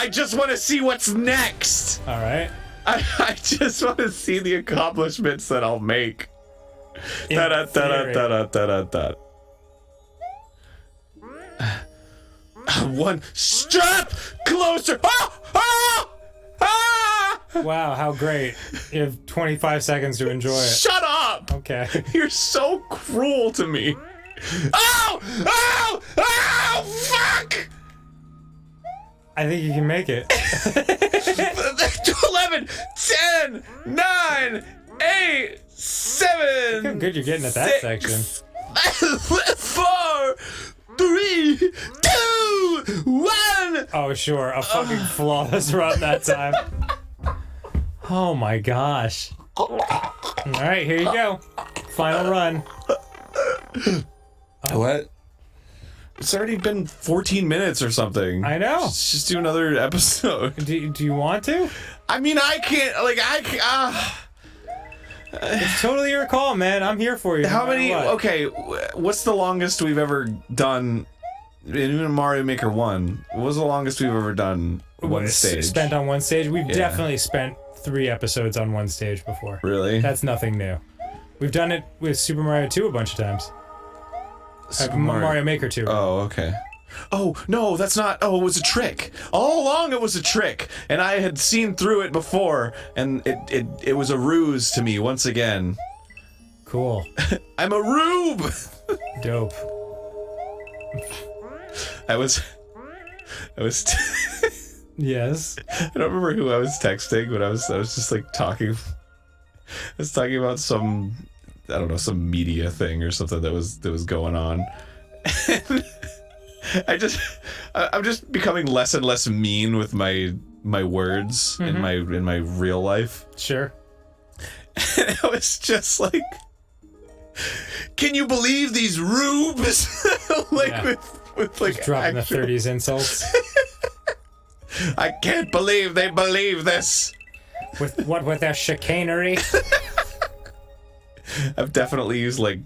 I just want to see what's next. All right. I just want to see the accomplishments that I'll make. Da-da-da-da-da-da-da-da. One strap closer. Ah! Ah! Ah! Wow, how great. You have 25 seconds to enjoy it. Shut up! Okay. You're so cruel to me. Ow! Ow! Ow! Fuck! I think you can make it. 11, 10, 9, 8, 7. Look how good you're getting at that 6, section. 4, 3, 2, 1. Oh, sure. A fucking flawless run that time. Oh my gosh. All right, here you go. Final run. What? It's already been 14 minutes or something. I know. Let's just do another episode. Do you want to? I mean, I can't. Like, It's totally your call, man. I'm here for you. How no matter many? what. Okay, what's the longest we've ever done? Even Mario Maker 1. What was the longest we've ever done? One stage. Spent on one stage? We've definitely spent 3 episodes on one stage before. Really? That's nothing new. We've done it with Super Mario 2 a bunch of times. Mario Maker 2. Oh, okay. Oh, no, that's not... Oh, it was a trick. All along it was a trick. And I had seen through it before, and it was a ruse to me once again. Cool. I'm a rube! Dope. I was... Yes. I don't remember who I was texting, but I was just like talking... I was talking about some... I don't know, some media thing or something that was going on. And I'm just becoming less and less mean with my words in my real life. Sure. And I was just like, can you believe these rubes? with like just dropping actual... the 30s insults. I can't believe they believe this. With their chicanery. I've definitely used like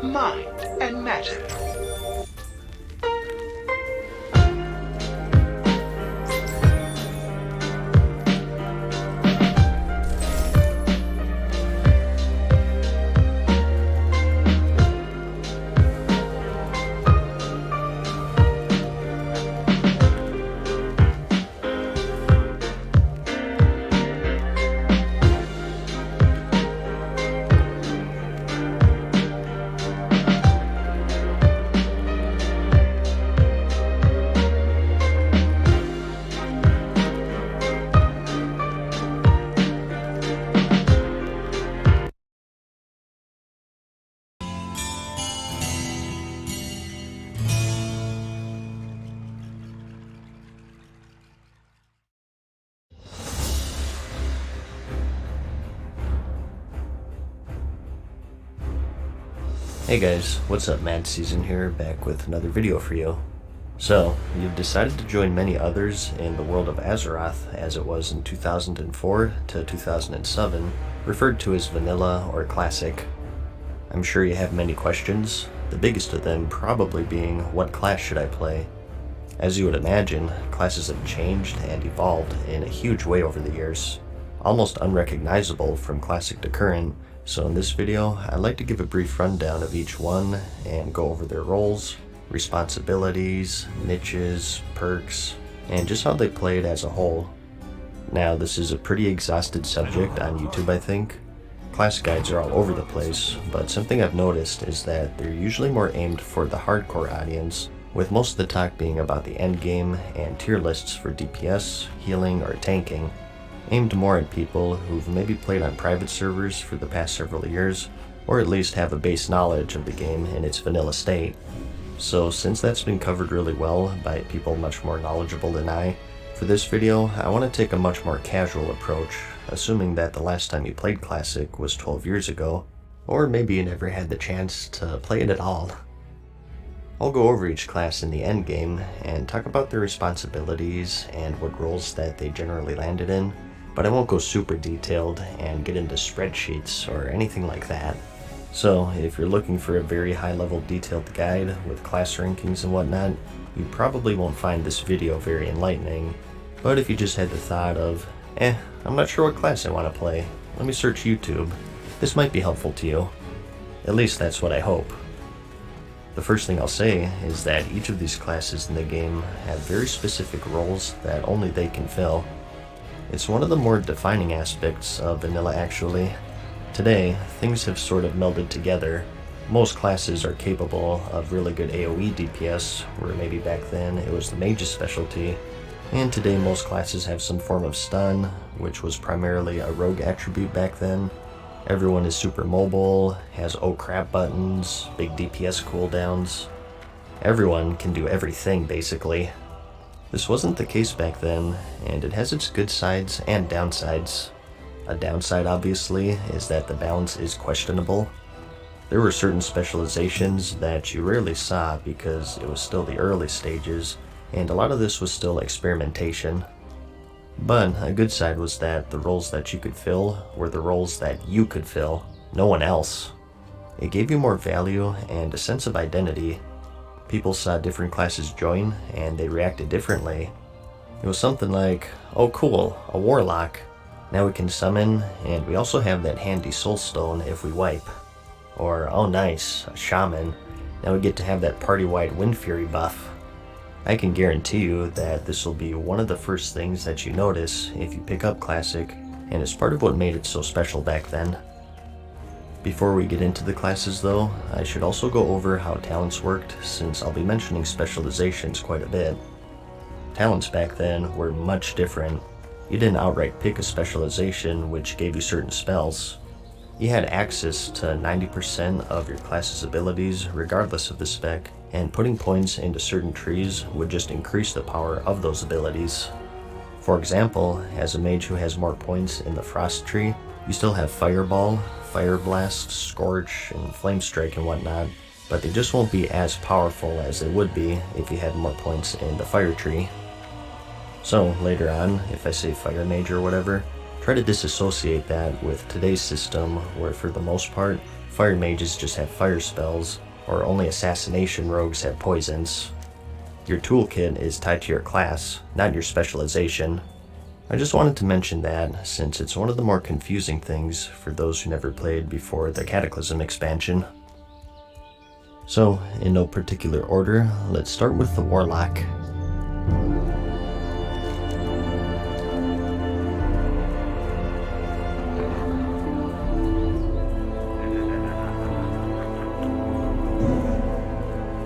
Mind and matter. Hey guys, what's up? Mad Season here, back with another video for you. So, you've decided to join many others in the world of Azeroth as it was in 2004 to 2007, referred to as Vanilla or Classic. I'm sure you have many questions, the biggest of them probably being what class should I play? As you would imagine, classes have changed and evolved in a huge way over the years, almost unrecognizable from Classic to current. So in this video, I'd like to give a brief rundown of each one and go over their roles, responsibilities, niches, perks, and just how they played as a whole. Now, this is a pretty exhausted subject on YouTube, I think. Class guides are all over the place, but something I've noticed is that they're usually more aimed for the hardcore audience, with most of the talk being about the endgame and tier lists for DPS, healing, or tanking, aimed more at people who've maybe played on private servers for the past several years, or at least have a base knowledge of the game in its vanilla state. So since that's been covered really well by people much more knowledgeable than I, for this video I want to take a much more casual approach, assuming that the last time you played Classic was 12 years ago, or maybe you never had the chance to play it at all. I'll go over each class in the endgame and talk about their responsibilities and what roles that they generally landed in, but I won't go super detailed and get into spreadsheets or anything like that. So if you're looking for a very high level detailed guide with class rankings and whatnot, you probably won't find this video very enlightening. But if you just had the thought of, I'm not sure what class I want to play, let me search YouTube, this might be helpful to you. At least that's what I hope. The first thing I'll say is that each of these classes in the game have very specific roles that only they can fill. It's one of the more defining aspects of vanilla actually. Today, things have sort of melded together. Most classes are capable of really good AoE DPS, where maybe back then it was the mage's specialty, and today most classes have some form of stun, which was primarily a rogue attribute back then. Everyone is super mobile, has oh crap buttons, big DPS cooldowns. Everyone can do everything basically. This wasn't the case back then, and it has its good sides and downsides. A downside, obviously, is that the balance is questionable. There were certain specializations that you rarely saw because it was still the early stages, and a lot of this was still experimentation. But a good side was that the roles that you could fill were the roles that you could fill, no one else. It gave you more value and a sense of identity. People saw different classes join, and they reacted differently. It was something like, oh cool, a warlock. Now we can summon, and we also have that handy soul stone if we wipe. Or, oh nice, a shaman. Now we get to have that party-wide wind fury buff. I can guarantee you that this will be one of the first things that you notice if you pick up Classic, and it's part of what made it so special back then. Before we get into the classes though, I should also go over how talents worked, since I'll be mentioning specializations quite a bit. Talents back then were much different. You didn't outright pick a specialization which gave you certain spells. You had access to 90% of your class's abilities regardless of the spec, and putting points into certain trees would just increase the power of those abilities. For example, as a mage who has more points in the Frost tree, you still have Fireball, Fire Blast, Scorch, and Flame Strike and whatnot, but they just won't be as powerful as they would be if you had more points in the Fire tree. So later on, if I say Fire Mage or whatever, try to disassociate that with today's system where for the most part, Fire Mages just have fire spells, or only Assassination Rogues have poisons. Your toolkit is tied to your class, not your specialization. I just wanted to mention that since it's one of the more confusing things for those who never played before the Cataclysm expansion. So, in no particular order, let's start with the Warlock.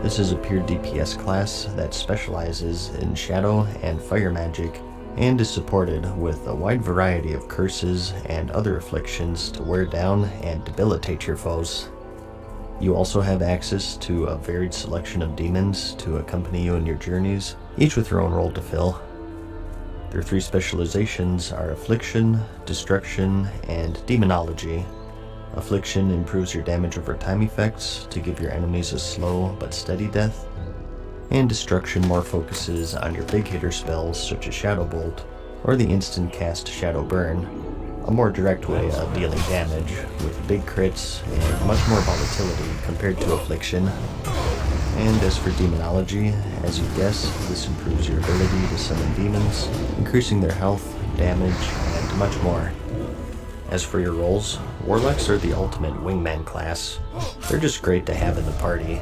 This is a pure DPS class that specializes in shadow and fire magic, and is supported with a wide variety of curses and other afflictions to wear down and debilitate your foes. You also have access to a varied selection of demons to accompany you in your journeys, each with their own role to fill. Their three specializations are Affliction, Destruction, and Demonology. Affliction improves your damage over time effects to give your enemies a slow but steady death. And Destruction more focuses on your big hitter spells such as Shadow Bolt or the instant cast Shadow Burn, a more direct way of dealing damage with big crits and much more volatility compared to Affliction. And as for Demonology, as you guess, this improves your ability to summon demons, increasing their health, damage, and much more. As for your roles, Warlocks are the ultimate wingman class. They're just great to have in the party.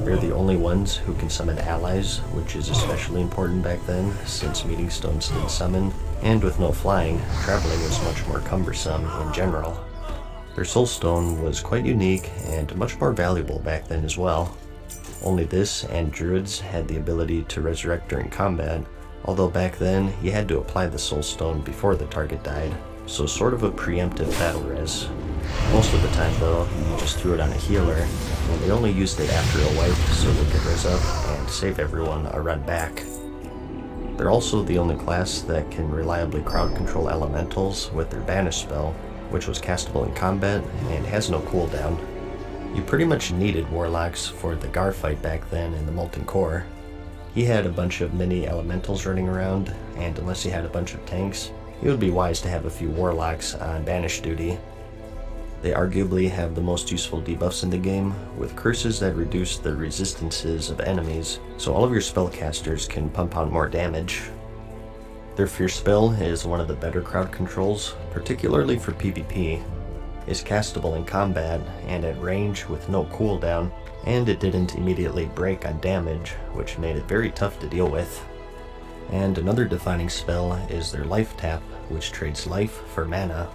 They're the only ones who can summon allies, which is especially important back then, since meeting stones didn't summon, and with no flying, traveling was much more cumbersome in general. Their soul stone was quite unique and much more valuable back then as well. Only this and druids had the ability to resurrect during combat, although back then you had to apply the soul stone before the target died, so sort of a preemptive battle res. Most of the time though, you just threw it on a healer, and they only used it after a wipe so they could res up and save everyone a run back. They're also the only class that can reliably crowd control elementals with their banish spell, which was castable in combat and has no cooldown. You pretty much needed Warlocks for the Gar fight back then in the Molten Core. He had a bunch of mini elementals running around, and unless he had a bunch of tanks, it would be wise to have a few Warlocks on banish duty. They arguably have the most useful debuffs in the game, with curses that reduce the resistances of enemies, so all of your spellcasters can pump out more damage. Their Fierce spell is one of the better crowd controls, particularly for PvP. It's castable in combat and at range with no cooldown, and it didn't immediately break on damage, which made it very tough to deal with. And another defining spell is their Life Tap, which trades life for mana.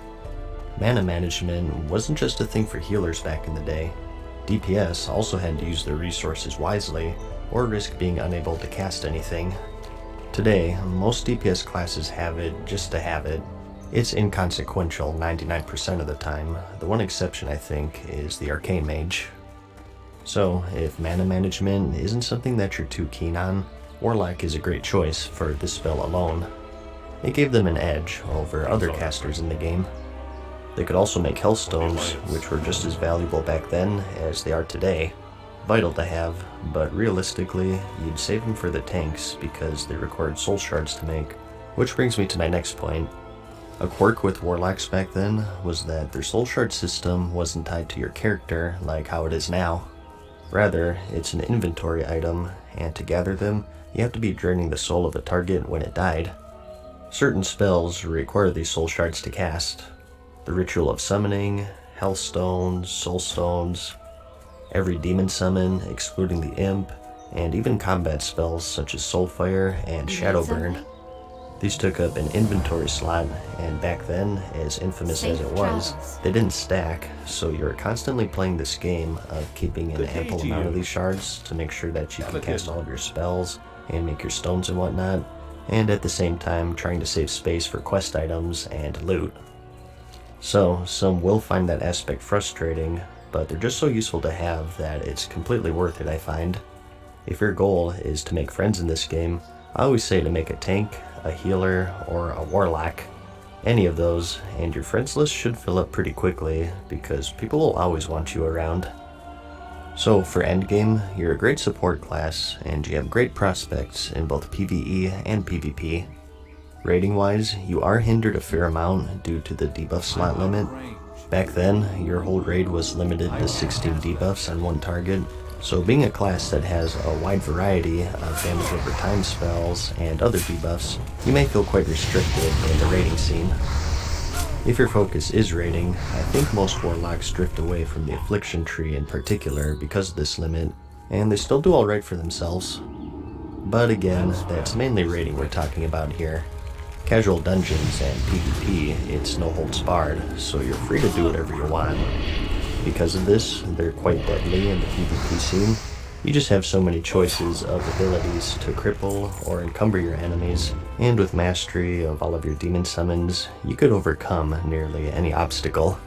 Mana management wasn't just a thing for healers back in the day. DPS also had to use their resources wisely, or risk being unable to cast anything. Today, most DPS classes have it just to have it. It's inconsequential 99% of the time. The one exception, I think, is the Arcane Mage. So, if mana management isn't something that you're too keen on, Warlock is a great choice for this spell alone. It gave them an edge over other casters in the game. They could also make Hellstones, which were just as valuable back then as they are today. Vital to have, but realistically, you'd save them for the tanks because they required soul shards to make. Which brings me to my next point. A quirk with Warlocks back then was that their soul shard system wasn't tied to your character like how it is now. Rather, it's an inventory item, and to gather them, you have to be draining the soul of a target when it died. Certain spells require these soul shards to cast. The Ritual of Summoning, Hellstones, Soulstones, every demon summon, excluding the Imp, and even combat spells such as Soulfire and Shadowburn. These took up an inventory slot, and back then, as infamous as it was, they didn't stack, so you're constantly playing this game of keeping an ample amount of these shards to make sure that you can cast all of your spells and make your stones and whatnot, and at the same time trying to save space for quest items and loot. So, some will find that aspect frustrating, but they're just so useful to have that it's completely worth it, I find. If your goal is to make friends in this game, I always say to make a tank, a healer, or a warlock. Any of those, and your friends list should fill up pretty quickly, because people will always want you around. So for endgame, you're a great support class, and you have great prospects in both PvE and PvP. Rating-wise, you are hindered a fair amount due to the debuff slot limit. Back then, your whole raid was limited to 16 debuffs on one target, so being a class that has a wide variety of damage over time spells and other debuffs, you may feel quite restricted in the raiding scene. If your focus is raiding, I think most Warlocks drift away from the Affliction tree in particular because of this limit, and they still do alright for themselves. But again, that's mainly raiding we're talking about here. Casual dungeons and PvP, it's no holds barred, so you're free to do whatever you want. Because of this, they're quite deadly in the PvP scene. You just have so many choices of abilities to cripple or encumber your enemies, and with mastery of all of your demon summons, you could overcome nearly any obstacle.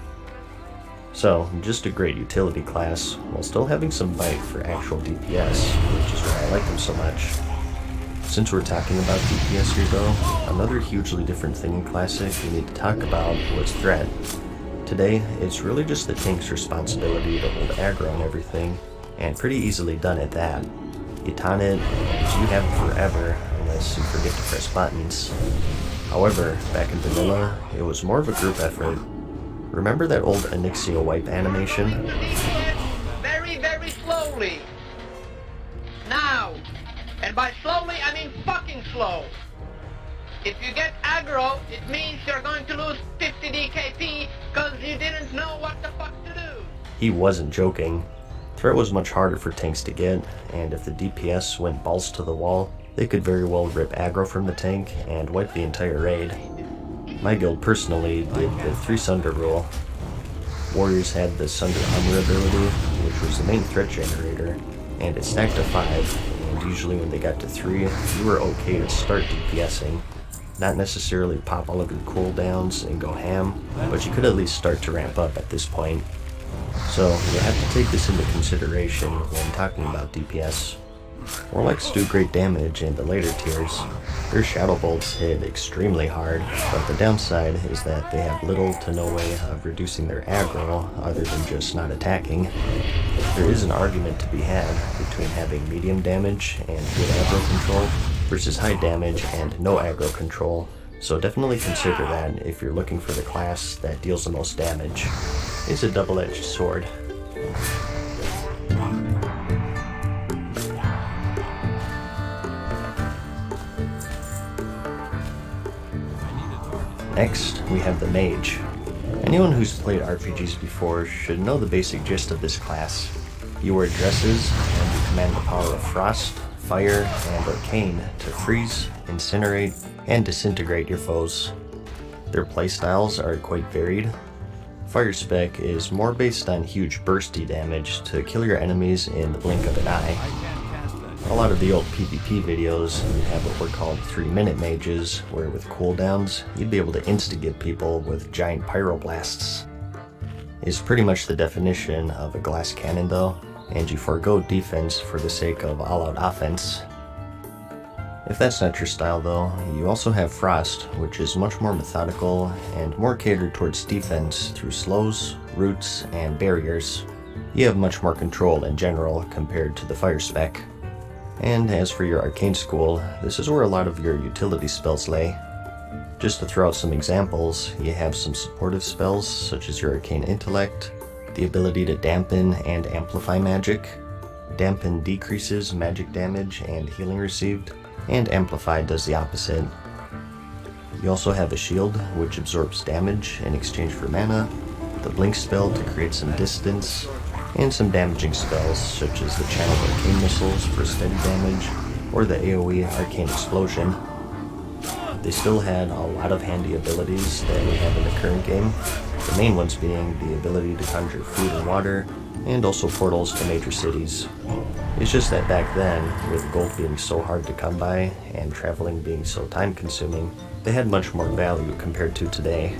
So, just a great utility class, while still having some bite for actual DPS, which is why I like them so much. Since we're talking about DPS here though, another hugely different thing in Classic we need to talk about was threat. Today, it's really just the tank's responsibility to hold aggro and everything, and pretty easily done at that. You taunt it, and you have it forever, unless you forget to press buttons. However, back in vanilla, it was more of a group effort. Remember that old Onyxia wipe animation? Very, very slowly. Now. And by slowly, I mean fucking slow. If you get aggro, it means you're going to lose 50 DKP because you didn't know what the fuck to do. He wasn't joking. Threat was much harder for tanks to get, and if the DPS went balls to the wall, they could very well rip aggro from the tank and wipe the entire raid. My guild personally did the 3 Sunder rule. Warriors had the Sunder Armor ability, which was the main threat generator, and it stacked to 5, and usually when they got to 3, you were okay to start DPSing. Not necessarily pop all of your cooldowns and go ham, but you could at least start to ramp up at this point. So you have to take this into consideration when talking about DPS. Warlocks do great damage in the later tiers. Their shadow bolts hit extremely hard, but the downside is that they have little to no way of reducing their aggro other than just not attacking. There is an argument to be had between having medium damage and good aggro control versus high damage and no aggro control, so definitely consider that if you're looking for the class that deals the most damage. It's a double-edged sword. Next, we have the Mage. Anyone who's played RPGs before should know the basic gist of this class. You wear dresses, and you command the power of Frost, Fire, and Arcane to freeze, incinerate, and disintegrate your foes. Their playstyles are quite varied. Fire Spec is more based on huge bursty damage to kill your enemies in the blink of an eye. A lot of the old PvP videos have what were called 3-minute mages, where with cooldowns, you'd be able to insta-get people with giant pyroblasts. It's pretty much the definition of a glass cannon though, and you forego defense for the sake of all-out offense. If that's not your style though, you also have Frost, which is much more methodical and more catered towards defense through slows, roots, and barriers. You have much more control in general compared to the Fire Spec. And as for your Arcane School, this is where a lot of your utility spells lay. Just to throw out some examples, you have some supportive spells such as your Arcane Intellect, the ability to dampen and amplify magic. Dampen decreases magic damage and healing received, and Amplify does the opposite. You also have a shield, which absorbs damage in exchange for mana, the blink spell to create some distance, and some damaging spells such as the channeled arcane missiles for steady damage, or the AoE arcane explosion. They still had a lot of handy abilities that we have in the current game, the main ones being the ability to conjure food and water, and also portals to major cities. It's just that back then, with gold being so hard to come by, and traveling being so time consuming, they had much more value compared to today.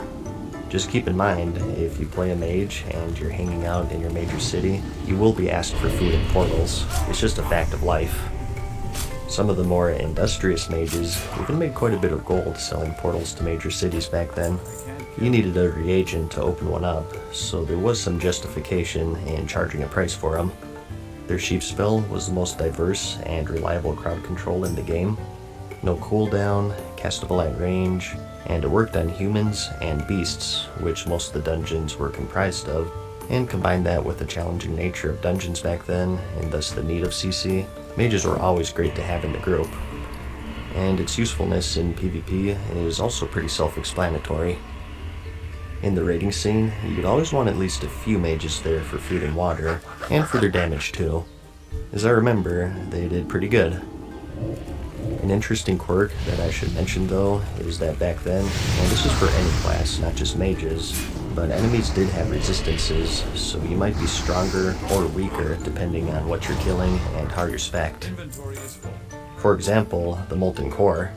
Just keep in mind, if you play a mage and you're hanging out in your major city, you will be asked for food and portals. It's just a fact of life. Some of the more industrious mages even made quite a bit of gold selling portals to major cities back then. You needed a reagent to open one up, so there was some justification in charging a price for them. Their Sheep spell was the most diverse and reliable crowd control in the game. No cooldown, castable at range, and it worked on humans and beasts, which most of the dungeons were comprised of, and combine that with the challenging nature of dungeons back then, and thus the need of CC, mages were always great to have in the group. And its usefulness in PvP is also pretty self-explanatory. In the raiding scene, you'd always want at least a few mages there for food and water, and for their damage too. As I remember, they did pretty good. An interesting quirk that I should mention though is that back then, and this is for any class, not just mages, but enemies did have resistances, so you might be stronger or weaker depending on what you're killing and how you're spec'd. For example, the Molten Core.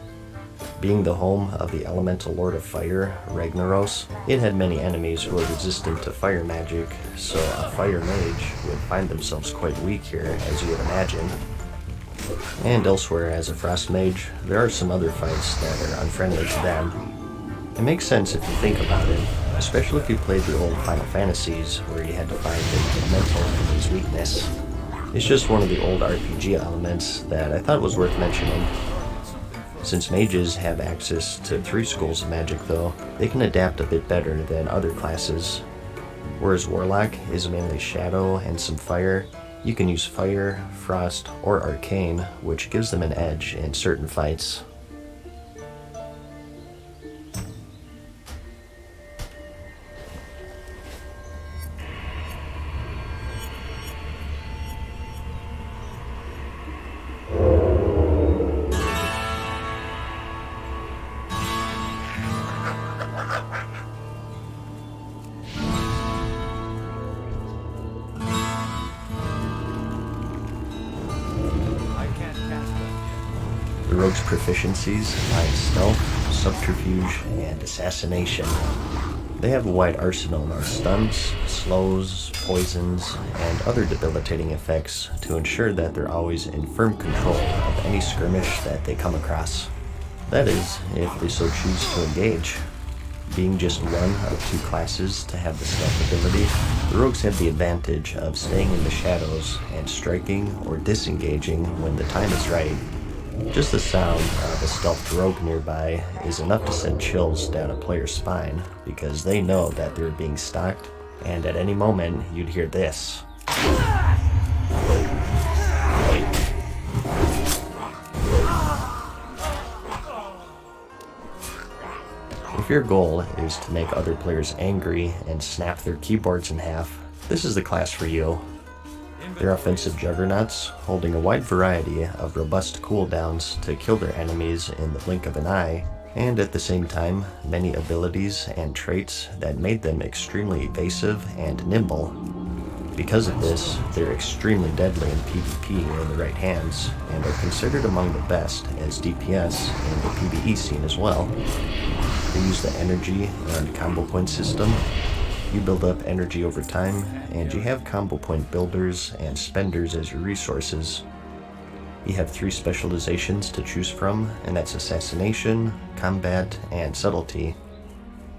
Being the home of the elemental lord of fire, Ragnaros, it had many enemies who were resistant to fire magic, so a fire mage would find themselves quite weak here, as you would imagine. And elsewhere as a frost mage, there are some other fights that are unfriendly to them. It makes sense if you think about it. especially if you played the old Final Fantasies where you had to find the elemental and his weakness. It's just one of the old RPG elements that I thought was worth mentioning. Since mages have access to 3 schools of magic though, they can adapt a bit better than other classes. Whereas Warlock is mainly shadow and some fire, you can use fire, frost, or arcane, which gives them an edge in certain fights. The rogue's proficiencies lie in stealth, subterfuge, and assassination. They have a wide arsenal of stuns, slows, poisons, and other debilitating effects to ensure that they're always in firm control of any skirmish that they come across. That is, if they so choose to engage. Being just one of 2 classes to have the stealth ability, the rogues have the advantage of staying in the shadows and striking or disengaging when the time is right. Just the sound of a stealthed rogue nearby is enough to send chills down a player's spine because they know that they're being stalked, and at any moment you'd hear this. If your goal is to make other players angry and snap their keyboards in half, this is the class for you. They're offensive juggernauts, holding a wide variety of robust cooldowns to kill their enemies in the blink of an eye, and at the same time, many abilities and traits that made them extremely evasive and nimble. Because of this, they're extremely deadly in PvP in the right hands, and are considered among the best as DPS in the PvE scene as well. They use the energy and combo point system. You build up energy over time, and you have combo point builders and spenders as your resources. You have 3 specializations to choose from, and that's Assassination, Combat, and Subtlety.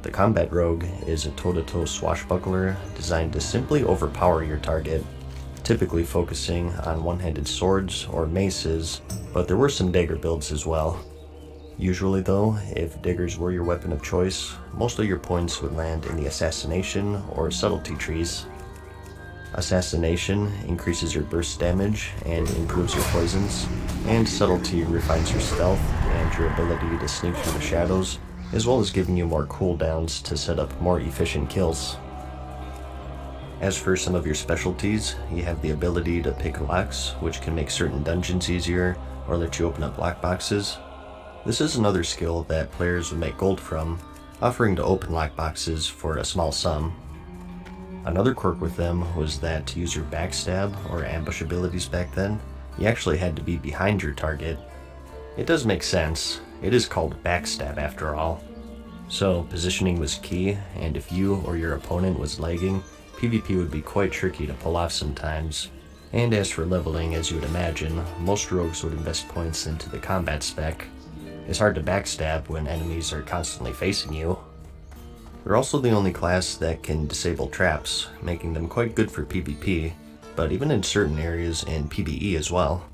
The Combat Rogue is a toe-to-toe swashbuckler designed to simply overpower your target, typically focusing on one-handed swords or maces, but there were some dagger builds as well. Usually though, if daggers were your weapon of choice, most of your points would land in the Assassination or Subtlety trees. Assassination increases your burst damage and improves your poisons, and Subtlety refines your stealth and your ability to sneak through the shadows, as well as giving you more cooldowns to set up more efficient kills. As for some of your specialties, you have the ability to pick locks, which can make certain dungeons easier or let you open up lockboxes. This is another skill that players would make gold from, offering to open lockboxes for a small sum. Another quirk with them was that to use your backstab or ambush abilities back then, you actually had to be behind your target. It does make sense, it is called backstab after all. So positioning was key, and if you or your opponent was lagging, PvP would be quite tricky to pull off sometimes. And as for leveling, as you would imagine, most rogues would invest points into the combat spec. It's hard to backstab when enemies are constantly facing you. They're also the only class that can disable traps, making them quite good for PvP, but even in certain areas in PvE as well.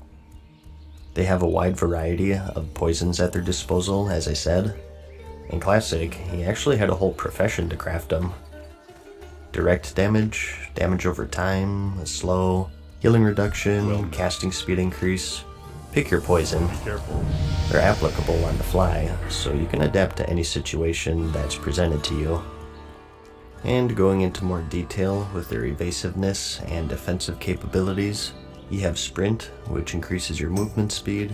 They have a wide variety of poisons at their disposal, as I said. In Classic, he actually had a whole profession to craft them. Direct damage, damage over time, slow, healing reduction, casting speed increase. Pick your poison. Be careful. They're applicable on the fly, so you can adapt to any situation that's presented to you. And going into more detail with their evasiveness and defensive capabilities, you have Sprint, which increases your movement speed,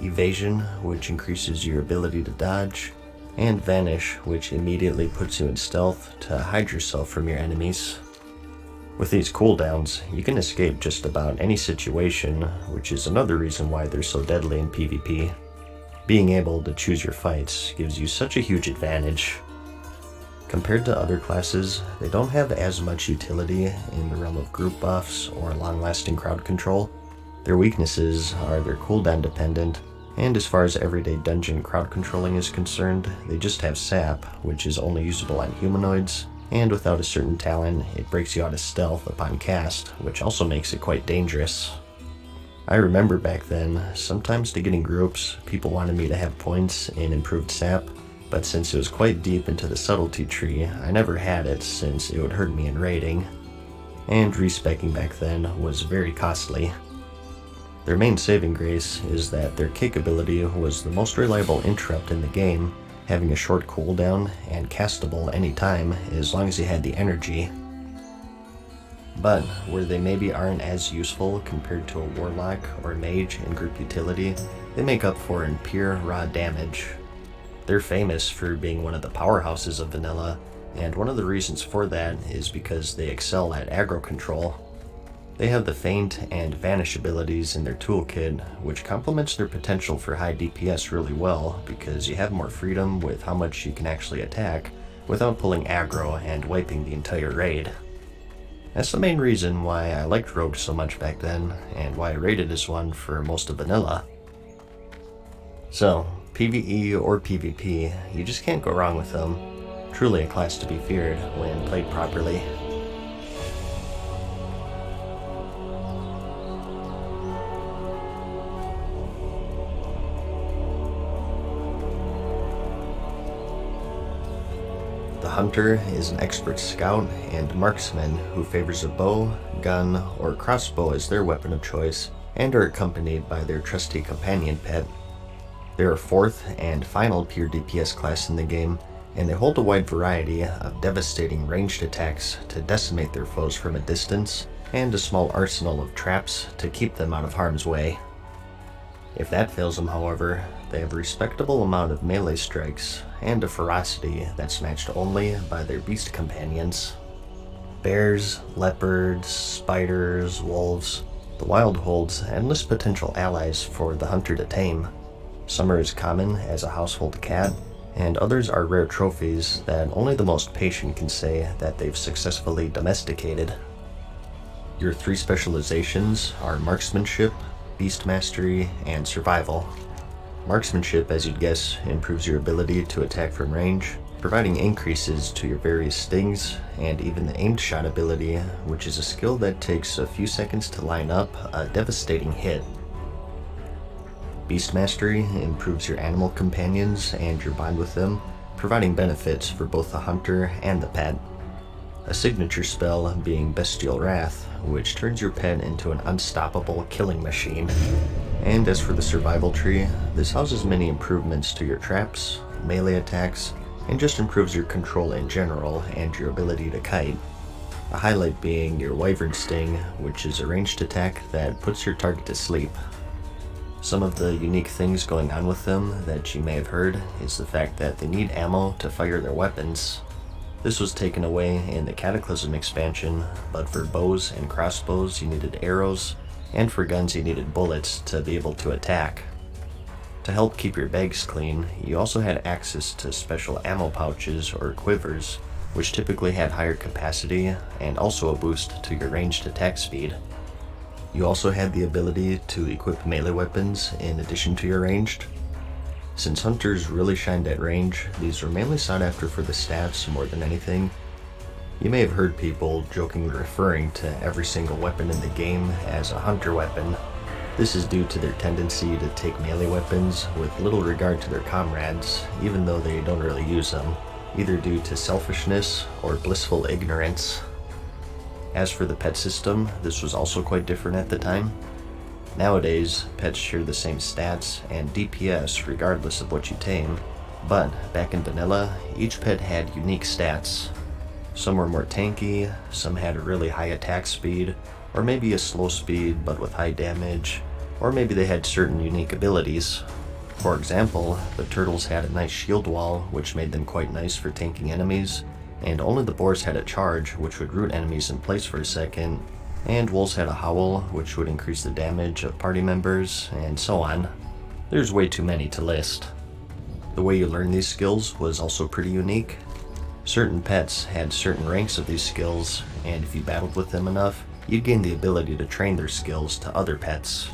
Evasion, which increases your ability to dodge, and Vanish, which immediately puts you in stealth to hide yourself from your enemies. With these cooldowns, you can escape just about any situation, which is another reason why they're so deadly in PvP. Being able to choose your fights gives you such a huge advantage. Compared to other classes, they don't have as much utility in the realm of group buffs or long-lasting crowd control. Their weaknesses are they're cooldown dependent, And as far as everyday dungeon crowd controlling is concerned, they just have sap, which is only usable on humanoids, and without a certain talent, it breaks you out of stealth upon cast, which also makes it quite dangerous. I remember back then, sometimes to get in groups, people wanted me to have points in improved sap, but since it was quite deep into the subtlety tree, I never had it since it would hurt me in raiding. And respeccing back then was very costly. Their main saving grace is that their kick ability was the most reliable interrupt in the game, having a short cooldown and castable anytime as long as you had the energy. But where they maybe aren't as useful compared to a warlock or a mage in group utility, they make up for in pure raw damage. They're famous for being one of the powerhouses of vanilla, and one of the reasons for that is because they excel at aggro control. They have the Feint and Vanish abilities in their toolkit, which complements their potential for high DPS really well because you have more freedom with how much you can actually attack without pulling aggro and wiping the entire raid. That's the main reason why I liked rogues so much back then, and why I rated as one for most of vanilla. So, PvE or PvP, you just can't go wrong with them. Truly a class to be feared when played properly. The hunter is an expert scout and marksman who favors a bow, gun, or crossbow as their weapon of choice, and are accompanied by their trusty companion pet. They're a fourth and final pure DPS class in the game, and they hold a wide variety of devastating ranged attacks to decimate their foes from a distance, and a small arsenal of traps to keep them out of harm's way. If that fails them, however, they have a respectable amount of melee strikes, and a ferocity that's matched only by their beast companions. Bears, leopards, spiders, wolves, the wild holds endless potential allies for the hunter to tame. Some are as common as a household cat, and others are rare trophies that only the most patient can say that they've successfully domesticated. Your three specializations are marksmanship, beast mastery, and survival. Marksmanship, as you'd guess, improves your ability to attack from range, providing increases to your various stings, and even the aimed shot ability, which is a skill that takes a few seconds to line up a devastating hit. Beast mastery improves your animal companions and your bond with them, providing benefits for both the hunter and the pet. A signature spell being Bestial Wrath, which turns your pet into an unstoppable killing machine. And as for the survival tree, this houses many improvements to your traps, melee attacks, and just improves your control in general and your ability to kite. A highlight being your Wyvern Sting, which is a ranged attack that puts your target to sleep. Some of the unique things going on with them that you may have heard is the fact that they need ammo to fire their weapons. This was taken away in the Cataclysm expansion, but for bows and crossbows you needed arrows, and for guns you needed bullets to be able to attack. To help keep your bags clean, you also had access to special ammo pouches or quivers, which typically had higher capacity and also a boost to your ranged attack speed. You also had the ability to equip melee weapons in addition to your ranged. Since hunters really shined at range, these were mainly sought after for the stats more than anything. You may have heard people jokingly referring to every single weapon in the game as a hunter weapon. This is due to their tendency to take melee weapons with little regard to their comrades, even though they don't really use them, either due to selfishness or blissful ignorance. As for the pet system, this was also quite different at the time. Nowadays, pets share the same stats and DPS regardless of what you tame, but back in vanilla, each pet had unique stats. Some were more tanky, some had a really high attack speed, or maybe a slow speed but with high damage, or maybe they had certain unique abilities. For example, the turtles had a nice shield wall, which made them quite nice for tanking enemies, and only the boars had a charge, which would root enemies in place for a second, and wolves had a howl, which would increase the damage of party members, and so on. There's way too many to list. The way you learn these skills was also pretty unique. Certain pets had certain ranks of these skills, and if you battled with them enough, you'd gain the ability to train their skills to other pets.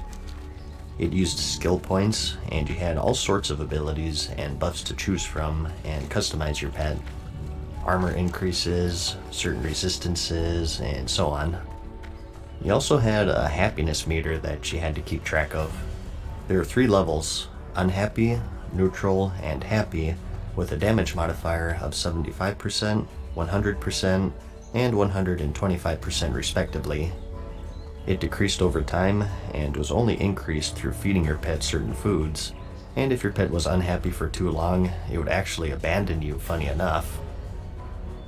It used skill points, and you had all sorts of abilities and buffs to choose from and customize your pet. Armor increases, certain resistances, and so on. You also had a happiness meter that you had to keep track of. There are 3 levels: unhappy, neutral, and happy, with a damage modifier of 75%, 100%, and 125% respectively. It decreased over time and was only increased through feeding your pet certain foods, and if your pet was unhappy for too long, it would actually abandon you, funny enough.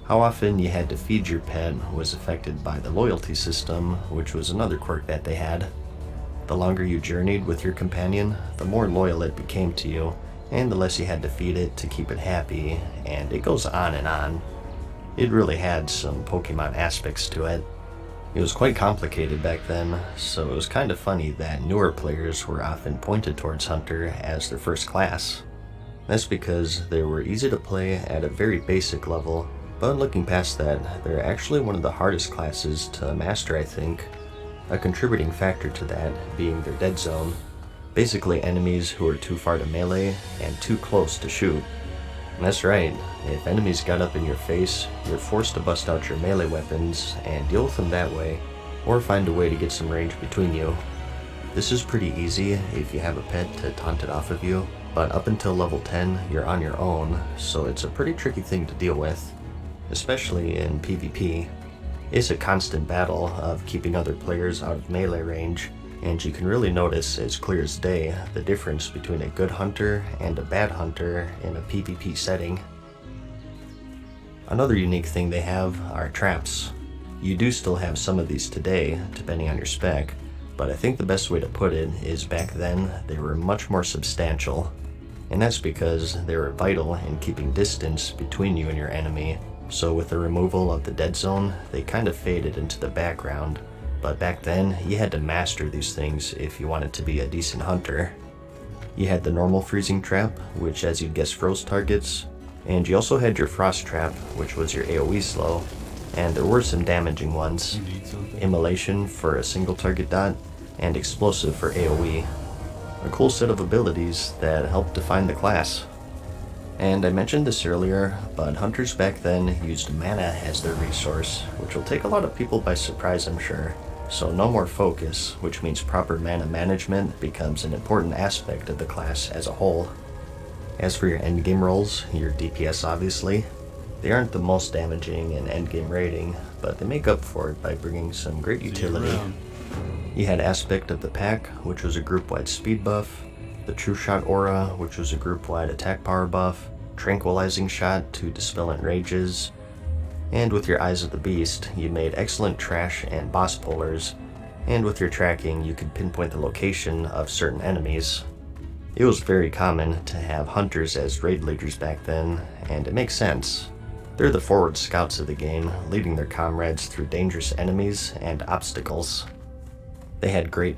How often you had to feed your pet was affected by the loyalty system, which was another quirk that they had. The longer you journeyed with your companion, the more loyal it became to you, and the less you had to feed it to keep it happy, and it goes on and on. It really had some Pokemon aspects to it. It was quite complicated back then, so it was kind of funny that newer players were often pointed towards Hunter as their first class. That's because they were easy to play at a very basic level, but looking past that, they're actually one of the hardest classes to master, I think. A contributing factor to that being their dead zone. Basically enemies who are too far to melee and too close to shoot. And that's right, if enemies got up in your face, you're forced to bust out your melee weapons and deal with them that way, or find a way to get some range between you. This is pretty easy if you have a pet to taunt it off of you, but up until level 10 you're on your own, so it's a pretty tricky thing to deal with. Especially in PvP. It's a constant battle of keeping other players out of melee range, and you can really notice as clear as day the difference between a good hunter and a bad hunter in a PvP setting. Another unique thing they have are traps. You do still have some of these today, depending on your spec, but I think the best way to put it is back then they were much more substantial, and that's because they were vital in keeping distance between you and your enemy. So with the removal of the dead zone, they kind of faded into the background, but back then you had to master these things if you wanted to be a decent hunter. You had the normal freezing trap, which as you'd guess froze targets, and you also had your frost trap, which was your AoE slow, and there were some damaging ones. Immolation for a single target dot, and explosive for AoE. A cool set of abilities that helped define the class. And I mentioned this earlier, but hunters back then used mana as their resource, which will take a lot of people by surprise, I'm sure. So no more focus, which means proper mana management becomes an important aspect of the class as a whole. As for your endgame rolls, your DPS obviously, they aren't the most damaging in endgame rating, but they make up for it by bringing some great utility. You had Aspect of the Pack, which was a group-wide speed buff, the True Shot Aura, which was a group-wide attack power buff, Tranquilizing Shot to dispel enrages, and with your Eyes of the Beast, you made excellent trash and boss pullers, and with your tracking, you could pinpoint the location of certain enemies. It was very common to have hunters as raid leaders back then, and it makes sense. They're the forward scouts of the game, leading their comrades through dangerous enemies and obstacles. They had great